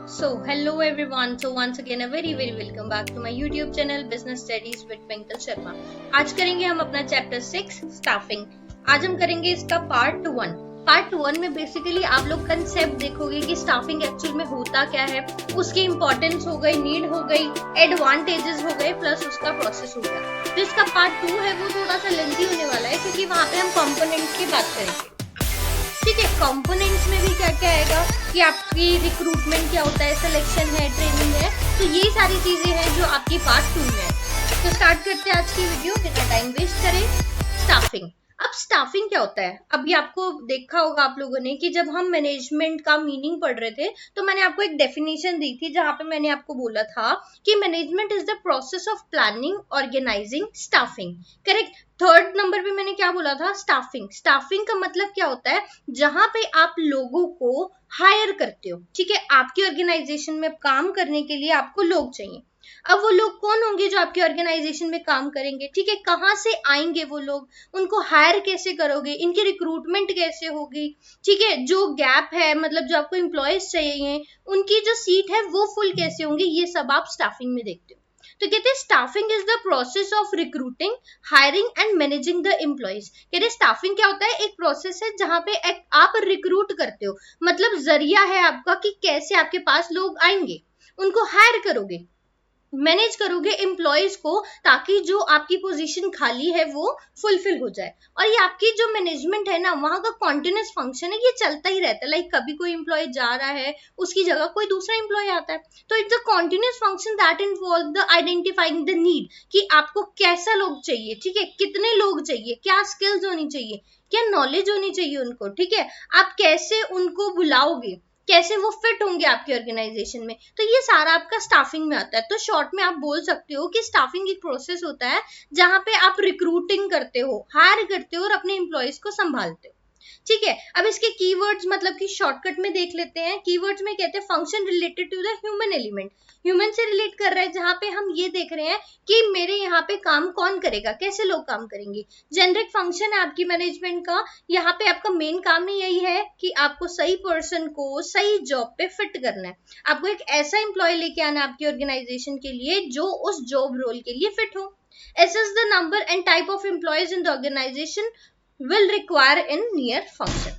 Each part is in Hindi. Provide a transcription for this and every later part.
Hello everyone. Once again a very welcome back to my YouTube channel Business Studies with Twinkle Sharma. आज करेंगे हम अपना चैप्टर 6 स्टाफिंग. आज हम करेंगे इसका पार्ट 1. पार्ट 1 में बेसिकली आप लोग कंसेप्ट देखोगे कि स्टाफिंग एक्चुअल में होता क्या है, उसकी इंपॉर्टेंस हो गई, नीड हो गई, एडवांटेजेस हो गए, प्लस उसका प्रोसेस हो गया. तो इसका पार्ट 2 है वो थोड़ा सा लेंथी होने वाला है क्योंकि वहां पे हम कंपोनेंट्स की बात करेंगे. ठीक है, कंपोनेंट्स में भी क्या क्या आएगा कि आपकी रिक्रूटमेंट क्या होता है, सिलेक्शन है, ट्रेनिंग है, तो ये सारी चीजें हैं जो आपकी पार्ट 2 में है. तो स्टार्ट करते हैं आज की वीडियो बिना टाइम वेस्ट करें. स्टाफिंग. अब स्टाफिंग क्या होता है? अभी आपको देखा होगा आप लोगों ने कि जब हम मैनेजमेंट का मीनिंग पढ़ रहे थे तो मैंने आपको एक डेफिनेशन दी थी जहां पे मैंने आपको बोला था कि management is the process of planning, organizing, staffing. Correct. Third number पे मैंने क्या बोला था? स्टाफिंग. स्टाफिंग का मतलब क्या होता है? जहां पे आप लोगों को हायर करते हो. ठीक है, आपकी ऑर्गेनाइजेशन में काम करने के लिए आपको लोग चाहिए. अब वो लोग कौन होंगे जो आपकी ऑर्गेनाइजेशन में काम करेंगे? ठीक है, कहाँ से आएंगे वो लोग, उनको हायर कैसे करोगे, इनकी रिक्रूटमेंट कैसे होगी? ठीक है, जो गैप है, मतलब जो आपको एम्प्लॉयज चाहिए उनकी जो सीट है वो फुल कैसे होंगे, ये सब आप स्टाफिंग में देखते हो. तो कहते हैं staffing is the process of recruiting, hiring and managing the employees. कहते हैं स्टाफिंग क्या होता है? एक प्रोसेस है जहां पे आप रिक्रूट करते हो, मतलब जरिया है आपका कि कैसे आपके पास लोग आएंगे, उनको हायर करोगे, मैनेज करोगे एम्प्लॉयज को, ताकि जो आपकी पोजीशन खाली है वो फुलफिल हो जाए. और ये आपकी जो मैनेजमेंट है ना, वहां का कॉन्टिन्यूस फंक्शन है, ये चलता ही रहता है. लाइक कभी कोई एम्प्लॉय जा रहा है, उसकी जगह कोई दूसरा एम्प्लॉय आता है. तो it's a continuous function that involve the identifying the need, कि आपको कैसा लोग चाहिए, ठीक है, कितने लोग चाहिए, क्या स्किल्स होनी चाहिए, क्या नॉलेज होनी चाहिए उनको. ठीक है, आप कैसे उनको बुलाओगे, कैसे वो फिट होंगे आपकी ऑर्गेनाइजेशन में. तो ये सारा आपका स्टाफिंग में आता है. तो शॉर्ट में आप बोल सकते हो कि स्टाफिंग एक प्रोसेस होता है जहां पे आप रिक्रूटिंग करते हो, हायर करते हो और अपने एम्प्लॉयज को संभालते हो. ठीक है, अब इसके कीवर्ड्स मतलब कि शॉर्टकट में देख लेते हैं. कीवर्ड्स में कहते हैं function related to the human element. Human से रिलेट कर रहा है, जहां पे हम ये देख रहे हैं कि मेरे यहाँ पे काम कौन करेगा, कैसे लोग काम करेंगे. जेनरिक फंक्शन है आपकी मैनेजमेंट का. यहाँ पे आपका मेन काम ही यही है कि आपको सही पर्सन को सही जॉब पे फिट करना है. आपको एक ऐसा एम्प्लॉय लेके आना है आपकी ऑर्गेनाइजेशन के लिए जो उस जॉब रोल के लिए फिट हो. Assess the number and type of employees in the organization will require in near function.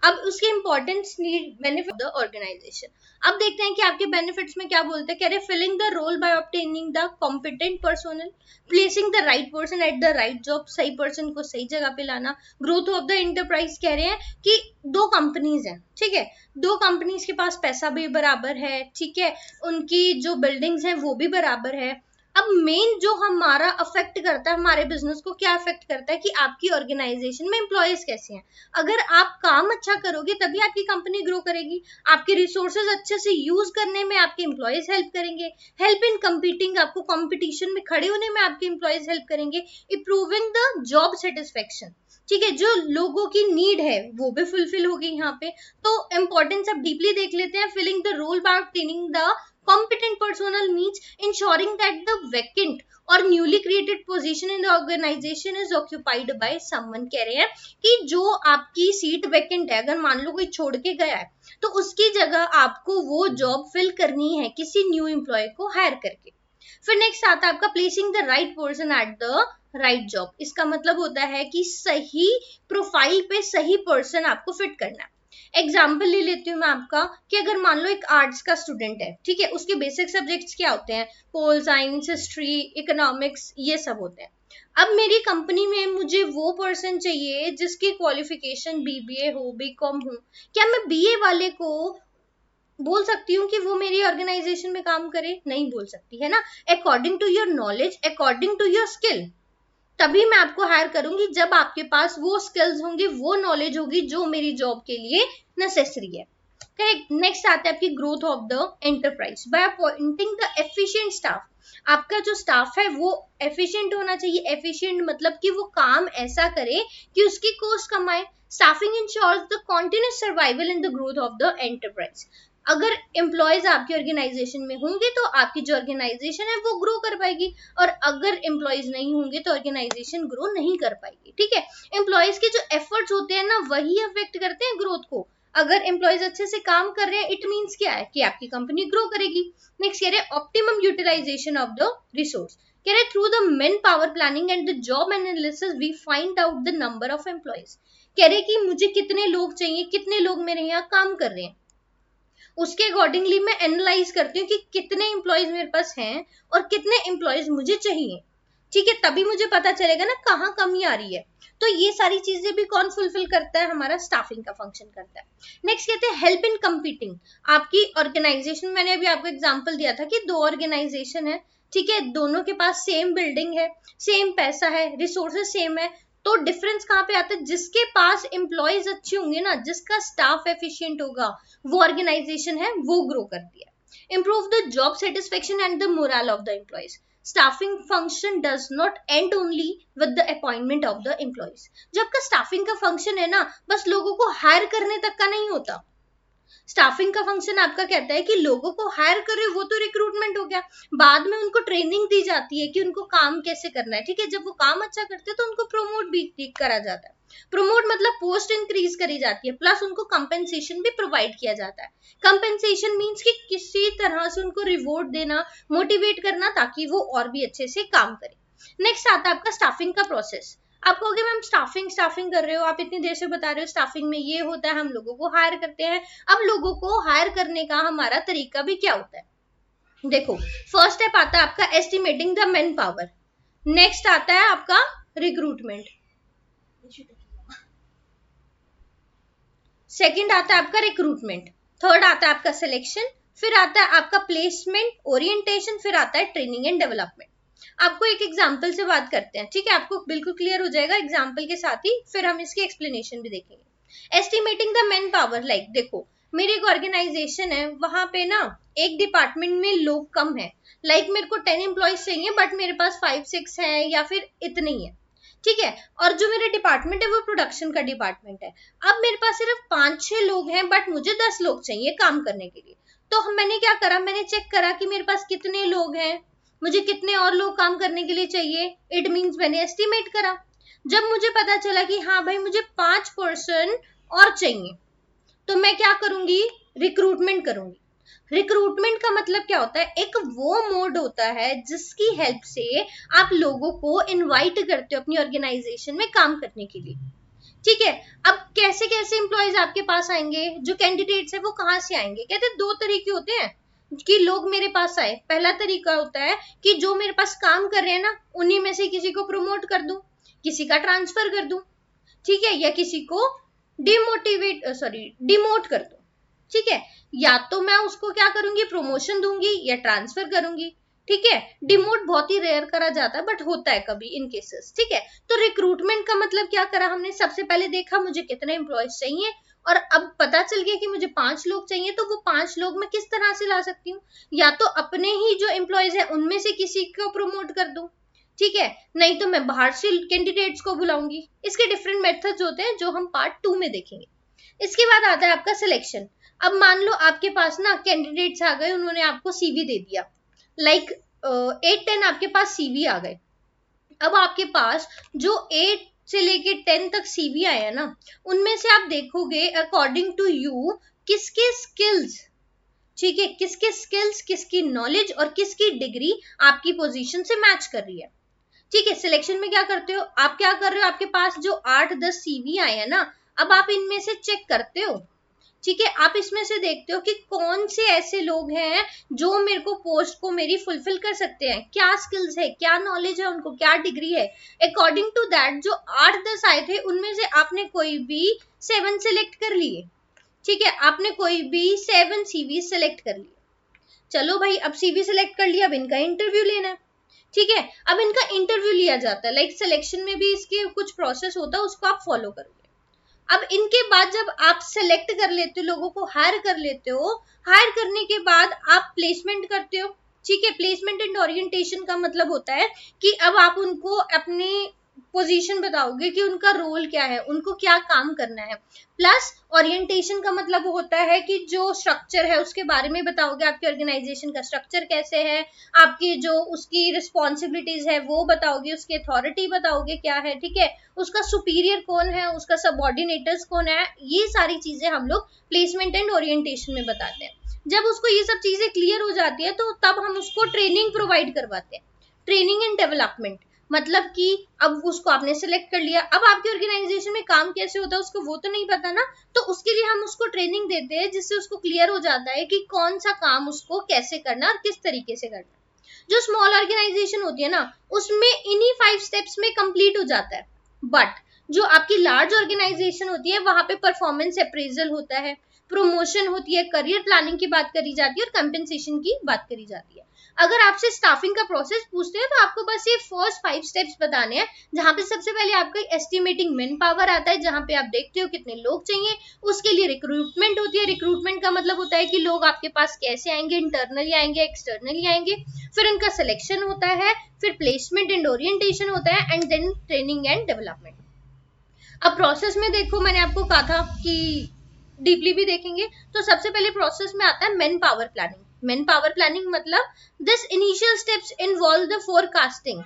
अब उसके importance, need, benefit the organization. अब देखते हैं कि आपके बेनिफिट्स में क्या बोलते हैं. कह रहे filling the role by obtaining the competent personnel, placing the right person at the right job, सही पर्सन को सही जगह पे लाना. Growth of the enterprise. कह रहे हैं कि दो कंपनीज हैं, ठीक है, दो कंपनीज के पास पैसा भी बराबर है, ठीक है, उनकी जो बिल्डिंग्स हैं वो भी बराबर है. अब मेन जो हमारा अफेक्ट करता है, हमारे बिजनेस को क्या अफेक्ट करता है कि आपकी ऑर्गेनाइजेशन में एम्प्लॉयज कैसे हैं. अगर आप काम अच्छा करोगे तभी आपकी कंपनी ग्रो करेगी. आपके रिसोर्सेज अच्छे से यूज करने में आपके एम्प्लॉयज हेल्प करेंगे. हेल्प इन कंपीटिंग, आपको कंपटीशन में खड़े होने में आपके एम्प्लॉयज हेल्प करेंगे. Improving the job satisfaction. ठीक है, जो लोगों की नीड है वो भी फुलफिल होगी यहाँ पे. तो इंपॉर्टेंस अब डीपली देख लेते हैं. Filling the role by obtaining the competent personnel means ensuring that the vacant or newly created position in the organization is occupied by someone. कह रहे हैं कि जो आपकी सीट वैकेंट है, अगर मान लो कोई छोड़ के गया है तो उसकी जगह आपको वो जॉब फिल करनी है किसी न्यू एम्प्लॉय को हायर करके. फिर नेक्स्ट आता है आपका placing the right person at the right job. इसका मतलब होता है कि सही प्रोफाइल पे सही पर्सन आपको फिट करना है. एग्जाम्पल ले लेती हूँ मैं आपका कि अगर मान लो एक आर्ट्स का स्टूडेंट है, ठीक है, उसके बेसिक सब्जेक्ट्स क्या होते हैं? पोल साइंस, हिस्ट्री, इकोनॉमिक्स, ये सब होते हैं. अब मेरी कंपनी में मुझे वो पर्सन चाहिए जिसकी क्वालिफिकेशन बीबीए हो, बीकॉम हो. क्या मैं बीए वाले को बोल सकती हूँ कि वो मेरी ऑर्गेनाइजेशन में काम करे? नहीं बोल सकती, है ना. According to your knowledge, according to your skill, तभी मैं आपको हायर करूंगी जब आपके पास वो स्किल्स होंगे, वो नॉलेज होगी जो मेरी जॉब के लिए नेसेसरी है. करेक्ट. नेक्स्ट आता है आपकी growth of the enterprise by appointing the efficient staff. आपका जो स्टाफ है वो एफिशिएंट होना चाहिए. एफिशिएंट मतलब कि वो काम ऐसा करे कि उसकी कॉस्ट कम आए. Staffing ensures the continuous survival in the growth of the enterprise. अगर एम्प्लॉयज आपकी ऑर्गेनाइजेशन में होंगे तो आपकी जो ऑर्गेनाइजेशन है वो ग्रो कर पाएगी, और अगर एम्प्लॉयज नहीं होंगे तो ऑर्गेनाइजेशन ग्रो नहीं कर पाएगी. ठीक है, एम्प्लॉयज के जो एफर्ट्स होते हैं ना वही अफेक्ट करते हैं ग्रोथ को. अगर एम्प्लॉयज अच्छे से काम कर रहे हैं, इट मीन्स क्या है कि आपकी कंपनी ग्रो करेगी। नेक्स्ट कह रहे हैं optimum utilization of the resource. कह रहे through the man power planning and the job analysis we find out the number of employees. कह रहे कि मुझे कितने लोग चाहिए, कितने लोग मेरे यहाँ काम कर रहे हैं, उसके अकॉर्डिंगली मैं एनालाइज करती हूँ कि कितने एम्प्लॉयज मेरे पास हैं और कितने एम्प्लॉयज मुझे चाहिए। ठीक है, तभी मुझे पता चलेगा ना कहाँ कमी आ रही है। तो ये सारी चीजें भी कौन फुलफिल करता है, हमारा स्टाफिंग का फंक्शन करता है। नेक्स्ट कहते हैं हेल्प इन कंपीटिंग। आपकी ऑर्गेनाइजेशन, मैंने अभी आपको एग्जांपल दिया था कि दो ऑर्गेनाइजेशन है, ठीक है, दोनों के पास सेम बिल्डिंग है, सेम पैसा है, रिसोर्सेज सेम है, तो डिफरेंस कहाँ पे आता है, जिसके पास एम्प्लॉयज अच्छे होंगे ना, जिसका स्टाफ एफिशिएंट होगा, वो ऑर्गेनाइजेशन है वो ग्रो करती है। Improve the job satisfaction and the moral of the employees. Staffing function does not and only with the appointment of the employees. जब का स्टाफिंग का फंक्शन है ना, बस लोगों को हायर करने तक का नहीं होता। स्टाफिंग का फंक्शन आपका कहता है कि लोगों को हायर करे, वो तो रिक्रूटमेंट हो गया, बाद में उनको ट्रेनिंग दी जाती है कि उनको काम कैसे करना है। ठीक है, जब वो काम अच्छा करते हैं तो उनको प्रमोट भी करा जाता है। प्रमोट मतलब पोस्ट इंक्रीज करी जाती है, प्लस उनको कंपेंसेशन भी प्रोवाइड किया जाता है। कंपेंसेशन मींस कि किसी तरह से उनको रिवॉर्ड देना, मोटिवेट करना, ताकि वो और भी अच्छे से काम करें। नेक्स्ट आता है आपका स्टाफिंग का प्रोसेस। आप कहोगे मैम स्टाफिंग कर रहे हो, आप इतनी देर से बता रहे हो स्टाफिंग में ये होता है, हम लोगों को हायर करते हैं। अब लोगों को हायर करने का हमारा तरीका भी क्या होता है, देखो फर्स्ट स्टेप आता है आपका estimating the man power. Next आता है आपका रिक्रूटमेंट। सेकंड आता है आपका रिक्रूटमेंट। थर्ड आता है आपका सिलेक्शन। फिर आता है आपका प्लेसमेंट, ओरिएंटेशन। फिर आता है ट्रेनिंग एंड डेवलपमेंट। आपको एक एग्जाम्पल से बात करते हैं, ठीक है, आपको बिल्कुल क्लियर हो जाएगा एग्जाम्पल के साथ ही, फिर हम इसकी एक्सप्लेनेशन भी देखेंगे। Estimating the man power, like देखो मेरी एक ऑर्गेनाइजेशन है, वहां पे ना एक डिपार्टमेंट में लोग कम है, लाइक मेरे को 10 एम्प्लॉयज चाहिए बट मेरे पास 5-6 है या फिर इतने ही है। ठीक है, और जो मेरा डिपार्टमेंट है वो प्रोडक्शन का डिपार्टमेंट है। अब मेरे पास सिर्फ 5-6 लोग हैं बट मुझे 10 लोग चाहिए काम करने के लिए। तो मैंने क्या करा, मैंने चेक करा कि मेरे पास कितने लोग हैं, मुझे कितने और लोग काम करने के लिए चाहिए। इट मीन्स मैंने एस्टिमेट करा। जब मुझे पता चला कि हाँ भाई मुझे 5 पर्सन और चाहिए, तो मैं क्या करूंगी, रिक्रूटमेंट करूंगी। रिक्रूटमेंट का मतलब क्या होता है, एक वो मोड होता है जिसकी हेल्प से आप लोगों को इनवाइट करते हो अपनी ऑर्गेनाइजेशन में काम करने के लिए। ठीक है, अब कैसे कैसे एम्प्लॉयज आपके पास आएंगे, जो कैंडिडेट्स है वो कहाँ से आएंगे। कहते हैं दो तरीके होते हैं कि लोग मेरे पास आए। पहला तरीका होता है कि जो मेरे पास काम कर रहे हैं ना, उन्हीं में से किसी को प्रमोट कर दूं, किसी का ट्रांसफर कर दूं, ठीक है, या किसी को डिमोट कर दूं। ठीक है, या तो मैं उसको क्या करूंगी, प्रमोशन दूंगी या ट्रांसफर करूंगी। ठीक है, डिमोट बहुत ही रेयर करा जाता है बट होता है कभी इन केसेस। ठीक है, तो रिक्रूटमेंट का मतलब क्या करा हमने, सबसे पहले देखा मुझे कितने एम्प्लॉयज चाहिए, और अब पता चल गया कि मुझे 5 लोग चाहिए, तो वो 5 लोग मैं किस तरह से ला सकती हूँ, या तो अपने ही जो एम्प्लॉयज है उनमें से किसी को प्रमोट कर दूं, ठीक है, नहीं तो मैं बाहर से कैंडिडेट्स को बुलाऊंगी। इसके डिफरेंट मेथड्स होते हैं जो हम पार्ट 2 में देखेंगे। इसके बाद आता है आपका सिलेक्शन। अब मान लो आपके पास ना कैंडिडेट्स आ गए, उन्होंने आपको सीवी दे दिया, लाइक 8-10 आपके पास सीवी आ गए। अब आपके पास जो 8 से लेके 10 तक सीवी आया ना, उनमें से आप देखोगे अकॉर्डिंग टू यू किसके स्किल्स, ठीक है, किसके स्किल्स, किसकी नॉलेज और किसकी डिग्री आपकी पोजीशन से मैच कर रही है। ठीक है, सिलेक्शन में क्या करते हो आप, क्या कर रहे हो, आपके पास जो 8-10 सीवी आए हैं ना, अब आप इनमें से चेक करते हो। ठीक है, आप इसमें से देखते हो कि कौन से ऐसे लोग हैं जो मेरे को पोस्ट को मेरी फुलफिल कर सकते हैं, क्या स्किल्स है, क्या नॉलेज है उनको, क्या डिग्री है। अकॉर्डिंग टू दैट जो 8-10 आए थे उनमें से आपने कोई भी 7 सिलेक्ट कर लिए। ठीक है, आपने कोई भी 7 सीवी सिलेक्ट कर लिए। चलो भाई, अब सीवी सिलेक्ट कर लिया, अब इनका इंटरव्यू लेना है। ठीक है, अब इनका इंटरव्यू लिया जाता है, लाइक सिलेक्शन में भी इसके कुछ प्रोसेस होता है, उसको आप फॉलो करोगे। अब इनके बाद जब आप सेलेक्ट कर लेते हो, लोगों को हायर कर लेते हो, हायर करने के बाद आप प्लेसमेंट करते हो। ठीक है, प्लेसमेंट एंड ओरिएंटेशन का मतलब होता है कि अब आप उनको अपने पोजीशन बताओगे कि उनका रोल क्या है, उनको क्या काम करना है। प्लस ओरिएंटेशन का मतलब होता है कि जो स्ट्रक्चर है उसके बारे में बताओगे, आपके ऑर्गेनाइजेशन का स्ट्रक्चर कैसे है, आपकी जो उसकी रिस्पॉन्सिबिलिटीज है वो बताओगे, उसकी अथॉरिटी बताओगे क्या है, ठीक है, उसका सुपीरियर कौन है, उसका सबऑर्डिनेटर्स कौन है, ये सारी चीजें हम लोग प्लेसमेंट एंड ओरिएंटेशन में बताते हैं। जब उसको ये सब चीजें क्लियर हो जाती है तो तब हम उसको ट्रेनिंग प्रोवाइड करवाते हैं, ट्रेनिंग एंड डेवलपमेंट। मतलब कि अब उसको आपने सिलेक्ट कर लिया, अब आपके ऑर्गेनाइजेशन में काम कैसे होता है उसको वो तो नहीं पता ना, तो उसके लिए हम उसको ट्रेनिंग देते हैं जिससे उसको क्लियर हो जाता है कि कौन सा काम उसको कैसे करना और किस तरीके से करना। जो स्मॉल ऑर्गेनाइजेशन होती है ना उसमें इन्हीं 5 स्टेप्स में कंप्लीट हो जाता है, बट जो आपकी लार्ज ऑर्गेनाइजेशन होती है वहां पे परफॉर्मेंस अप्रेजल होता है, प्रमोशन होती है, करियर प्लानिंग की बात करी जाती है और कंपेंसेशन की बात करी जाती है। अगर आपसे स्टाफिंग का प्रोसेस पूछते हैं तो आपको बस ये फर्स्ट 5 स्टेप्स बताने हैं, जहां पे सबसे पहले आपका एस्टिमेटिंग मैन पावर आता है, जहां पे आप देखते हो कितने लोग चाहिए, उसके लिए रिक्रूटमेंट होती है। रिक्रूटमेंट का मतलब होता है कि लोग आपके पास कैसे आएंगे, इंटरनली आएंगे, एक्सटर्नली आएंगे, फिर उनका सिलेक्शन होता है, फिर प्लेसमेंट एंड ओरिएंटेशन होता है, and then training and development. अब प्रोसेस में देखो, मैंने आपको कहा था कि डीपली भी देखेंगे, तो सबसे पहले प्रोसेस में आता है man power planning. Man power planning मतलब this initial steps involve the forecasting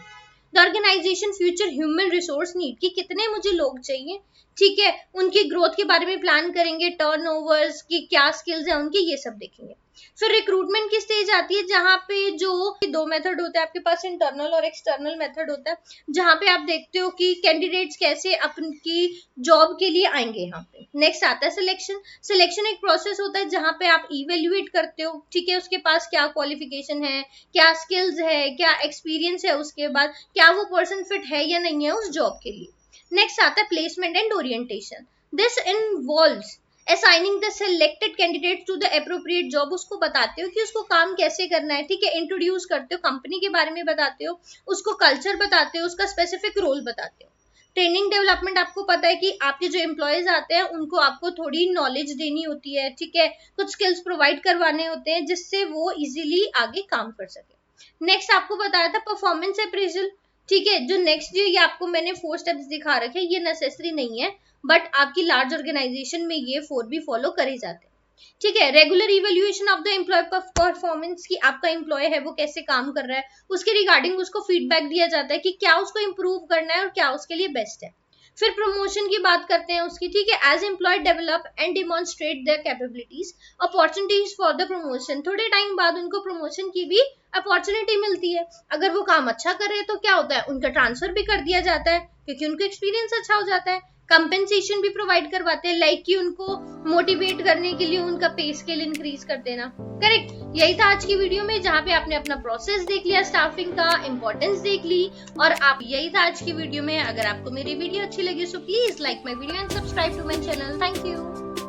the organisation future human resource need, कि कितने मुझे लोग चाहिए, ठीक है, उनकी ग्रोथ के बारे में प्लान करेंगे, टर्नओवर्स की क्या स्किल्स है उनकी, ये सब देखेंगे। फिर रिक्रूटमेंट की स्टेज आती है जहां पे जो 2 मेथड होते हैं आपके पास, इंटरनल और एक्सटर्नल मेथड होता है, जहां पे आप देखते हो कि कैंडिडेट्स कैसे अपनी जॉब के लिए आएंगे यहाँ पे। नेक्स्ट आता है सिलेक्शन। सिलेक्शन एक प्रोसेस होता है जहां पे आप इवेल्युएट करते हो, ठीक है, उसके पास क्या क्वालिफिकेशन है, क्या स्किल्स है, क्या एक्सपीरियंस है, उसके बाद क्या वो पर्सन फिट है या नहीं है उस जॉब के लिए। नेक्स्ट आता है placement and orientation. This involves assigning the selected candidate to the appropriate job. उसको बताते हो कि उसको काम कैसे करना है, ठीक है, इंट्रोड्यूस करते हो, कंपनी के बारे में बताते हो, उसको कल्चर बताते हो, उसका स्पेसिफिक रोल बताते हो। ट्रेनिंग डेवलपमेंट, आपको पता है कि आपके जो एम्प्लॉयज आते हैं उनको आपको थोड़ी नॉलेज देनी होती है, ठीक है, कुछ स्किल्स प्रोवाइड करवाने होते हैं जिससे वो इजीली आगे काम कर सके। नेक्स्ट आपको बताया था परफॉर्मेंस अप्रेजल, ठीक है, जो नेक्स्ट ये आपको मैंने 4 स्टेप्स दिखा रखे, ये नेसेसरी नहीं है, बट आपकी लार्ज ऑर्गेनाइजेशन में ये 4 भी फॉलो करे जाते हैं, ठीक है। Regular evaluation of the employee performance, की आपका एम्प्लॉय है वो कैसे काम कर रहा है, उसके रिगार्डिंग उसको फीडबैक दिया जाता है कि क्या उसको इंप्रूव करना है और क्या उसके लिए बेस्ट है। फिर प्रमोशन की बात करते हैं उसकी, ठीक है, as employee develop and demonstrate their capabilities, opportunities for the promotion. थोड़े टाइम बाद उनको प्रमोशन की भी अपॉर्चुनिटी मिलती है। अगर वो काम अच्छा कर रहे हैं तो क्या होता है, उनका ट्रांसफर भी कर दिया जाता है क्योंकि उनका एक्सपीरियंस अच्छा हो जाता है। कंपेंसेशन भी प्रोवाइड करवाते हैं, लाइक कि उनको मोटिवेट करने के लिए उनका पे स्केल इंक्रीज कर देना। करेक्ट, यही था आज की वीडियो में, जहां पे आपने अपना प्रोसेस देख लिया, स्टाफिंग का इंपॉर्टेंस देख ली, और आप यही था आज की वीडियो में। अगर आपको मेरी वीडियो अच्छी लगी so please like my video and subscribe to my channel. Thank you.